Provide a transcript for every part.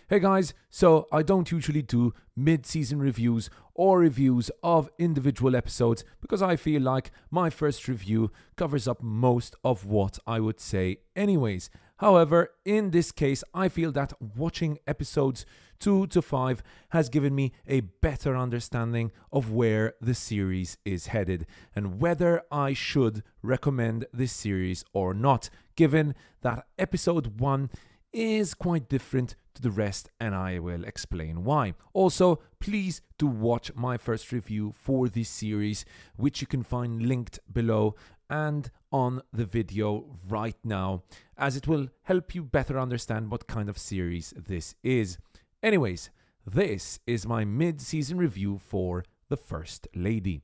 Hey guys, so I don't usually do mid-season reviews or reviews of individual episodes because I feel like my first review covers up most of what I would say anyways. However, in this case, I feel that watching episodes 2 to 5 has given me a better understanding of where the series is headed and whether I should recommend this series or not, given that episode 1 is quite different to the rest, and I will explain why. Also, please do watch my first review for this series, which you can find linked below and on the video right now, as it will help you better understand what kind of series this is. Anyways, this is my mid-season review for The First Lady.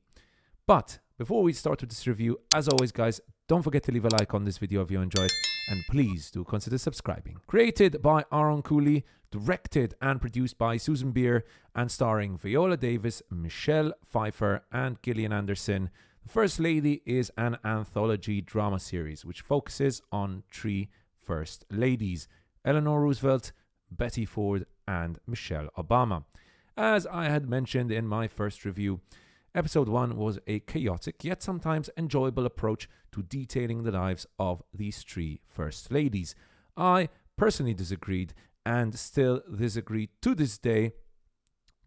But before we start with this review, as always guys, don't forget to leave a like on this video if you enjoyed, and please do consider subscribing. Created by Aaron Cooley, directed and produced by Susanne Bier, and starring Viola Davis, Michelle Pfeiffer, and Gillian Anderson, The First Lady is an anthology drama series which focuses on 3 First Ladies: Eleanor Roosevelt, Betty Ford, and Michelle Obama. As I had mentioned in my first review, Episode 1 was a chaotic yet sometimes enjoyable approach to detailing the lives of these 3 First Ladies. I personally disagreed and still disagree to this day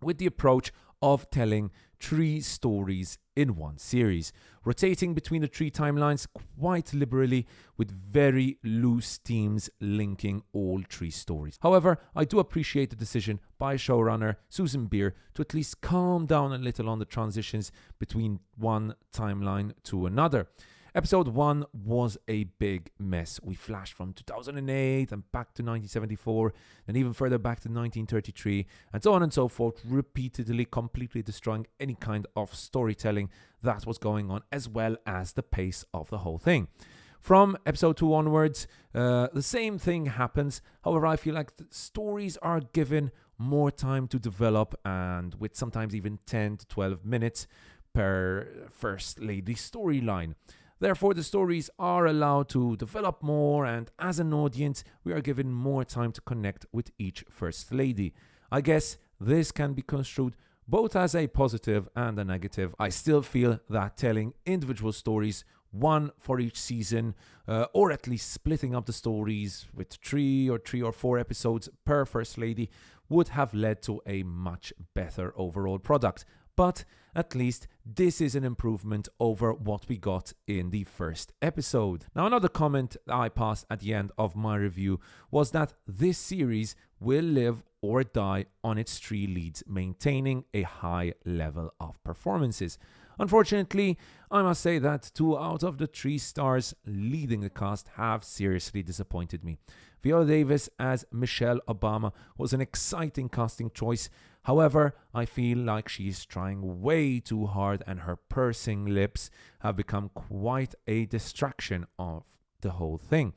with the approach of telling 3 stories in one series, rotating between the 3 timelines quite liberally with very loose themes linking all 3 stories. However, I do appreciate the decision by showrunner Susanne Bier to at least calm down a little on the transitions between one timeline to another. Episode 1 was a big mess. We flashed from 2008 and back to 1974, and even further back to 1933, and so on and so forth, repeatedly completely destroying any kind of storytelling that was going on, as well as the pace of the whole thing. From episode 2 onwards, the same thing happens. However, I feel like the stories are given more time to develop, and with sometimes even 10 to 12 minutes per First Lady storyline. Therefore, the stories are allowed to develop more, and as an audience, we are given more time to connect with each First Lady. I guess this can be construed both as a positive and a negative. I still feel that telling individual stories, one for each season, or at least splitting up the stories with 3 or 4 episodes per First Lady, would have led to a much better overall product. But at least this is an improvement over what we got in the first episode. Now, another comment I passed at the end of my review was that this series will live or die on its 3 leads, maintaining a high level of performances. Unfortunately, I must say that 2 out of the 3 stars leading the cast have seriously disappointed me. Viola Davis as Michelle Obama was an exciting casting choice. However, I feel like she is trying way too hard, and her pursing lips have become quite a distraction of the whole thing.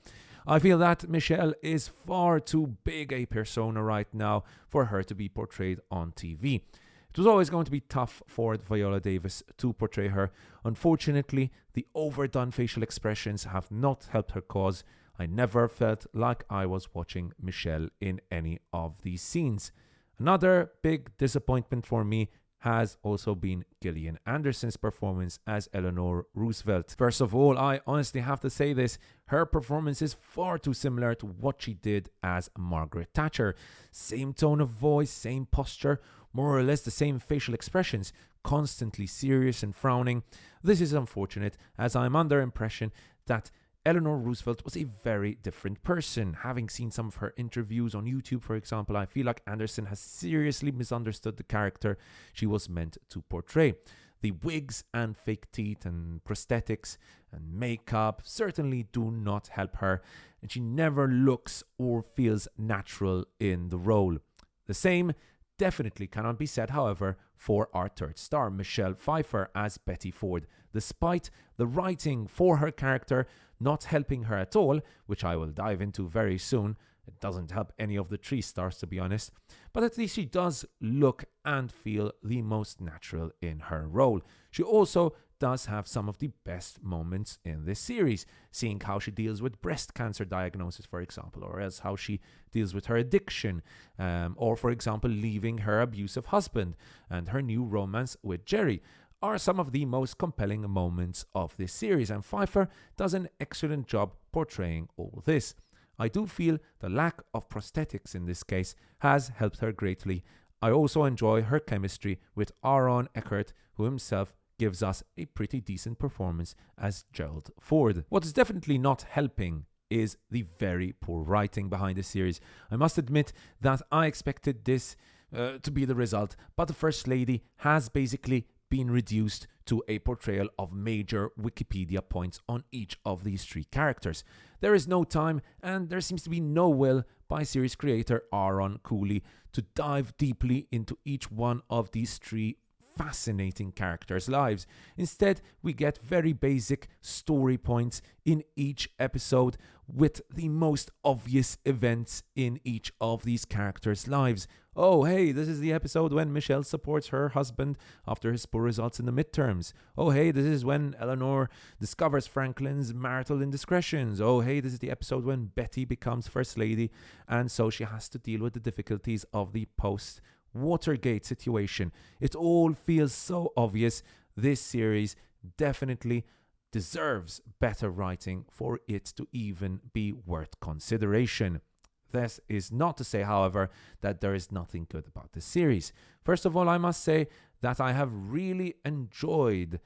I feel that Michelle is far too big a persona right now for her to be portrayed on TV. It was always going to be tough for Viola Davis to portray her. Unfortunately, the overdone facial expressions have not helped her cause. I never felt like I was watching Michelle in any of these scenes. Another big disappointment for me has also been Gillian Anderson's performance as Eleanor Roosevelt. First of all, I honestly have to say this, her performance is far too similar to what she did as Margaret Thatcher. Same tone of voice, same posture, more or less the same facial expressions, constantly serious and frowning. This is unfortunate, as I'm under impression that Eleanor Roosevelt was a very different person. Having seen some of her interviews on YouTube, for example, I feel like Anderson has seriously misunderstood the character she was meant to portray. The wigs and fake teeth and prosthetics and makeup certainly do not help her, and she never looks or feels natural in the role. The same definitely cannot be said, however, for our 3rd star, Michelle Pfeiffer as Betty Ford. Despite the writing for her character not helping her at all, which I will dive into very soon, it doesn't help any of the 3 stars to be honest, but at least she does look and feel the most natural in her role. She also does have some of the best moments in this series, seeing how she deals with breast cancer diagnosis, for example, or else how she deals with her addiction, or, for example, leaving her abusive husband and her new romance with Jerry, are some of the most compelling moments of this series, and Pfeiffer does an excellent job portraying all this. I do feel the lack of prosthetics in this case has helped her greatly. I also enjoy her chemistry with Aaron Eckhart, who himself gives us a pretty decent performance as Gerald Ford. What is definitely not helping is the very poor writing behind the series. I must admit that I expected this to be the result, but the First Lady has basically been reduced to a portrayal of major Wikipedia points on each of these three characters. There is no time, and there seems to be no will by series creator Aaron Cooley to dive deeply into each one of these three fascinating characters' lives. Instead, we get very basic story points in each episode with the most obvious events in each of these characters' lives. Oh, hey, this is the episode when Michelle supports her husband after his poor results in the midterms. Oh, hey, this is when Eleanor discovers Franklin's marital indiscretions. Oh, hey, this is the episode when Betty becomes First Lady, and so she has to deal with the difficulties of the post-Watergate situation. It all feels so obvious. This series definitely deserves better writing for it to even be worth consideration. This is not to say, however, that there is nothing good about this series. First of all, I must say that I have really enjoyed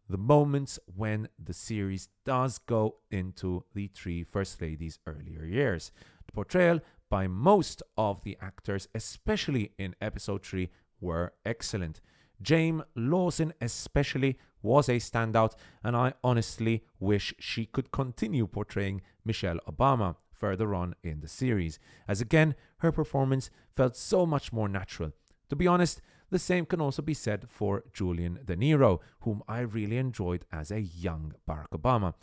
the moments when the series does go into the three First Ladies' earlier years. The portrayal by most of the actors, especially in episode 3, were excellent. Jame Lawson especially was a standout, and I honestly wish she could continue portraying Michelle Obama further on in the series, as again, her performance felt so much more natural. To be honest, the same can also be said for Julian De Niro, whom I really enjoyed as a young Barack Obama.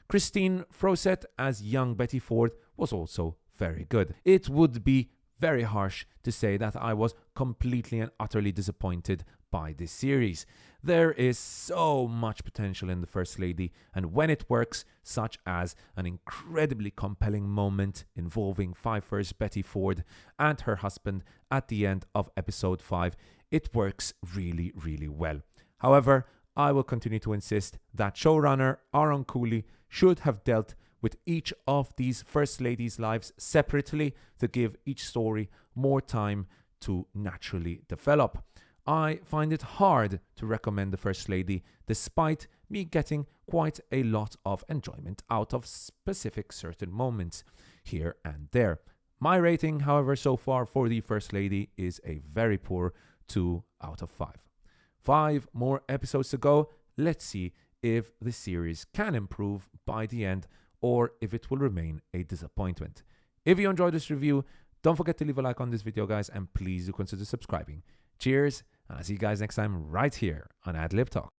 Christine Frosset as young Betty Ford was also very good. It would be very harsh to say that I was completely and utterly disappointed by this series. There is so much potential in the First Lady, and when it works, such as an incredibly compelling moment involving Pfeiffer's Betty Ford and her husband at the end of episode 5, it works really, really well. However, I will continue to insist that showrunner Aaron Cooley should have dealt with each of these First Ladies' lives separately to give each story more time to naturally develop. I find it hard to recommend The First Lady, despite me getting quite a lot of enjoyment out of specific certain moments here and there. My rating, however, so far for The First Lady is a very poor 2 out of 5. 5 more episodes to go. Let's see if the series can improve by the end or if it will remain a disappointment. If you enjoyed this review, don't forget to leave a like on this video, guys, and please do consider subscribing. Cheers, and I'll see you guys next time right here on Ad Lib Talk.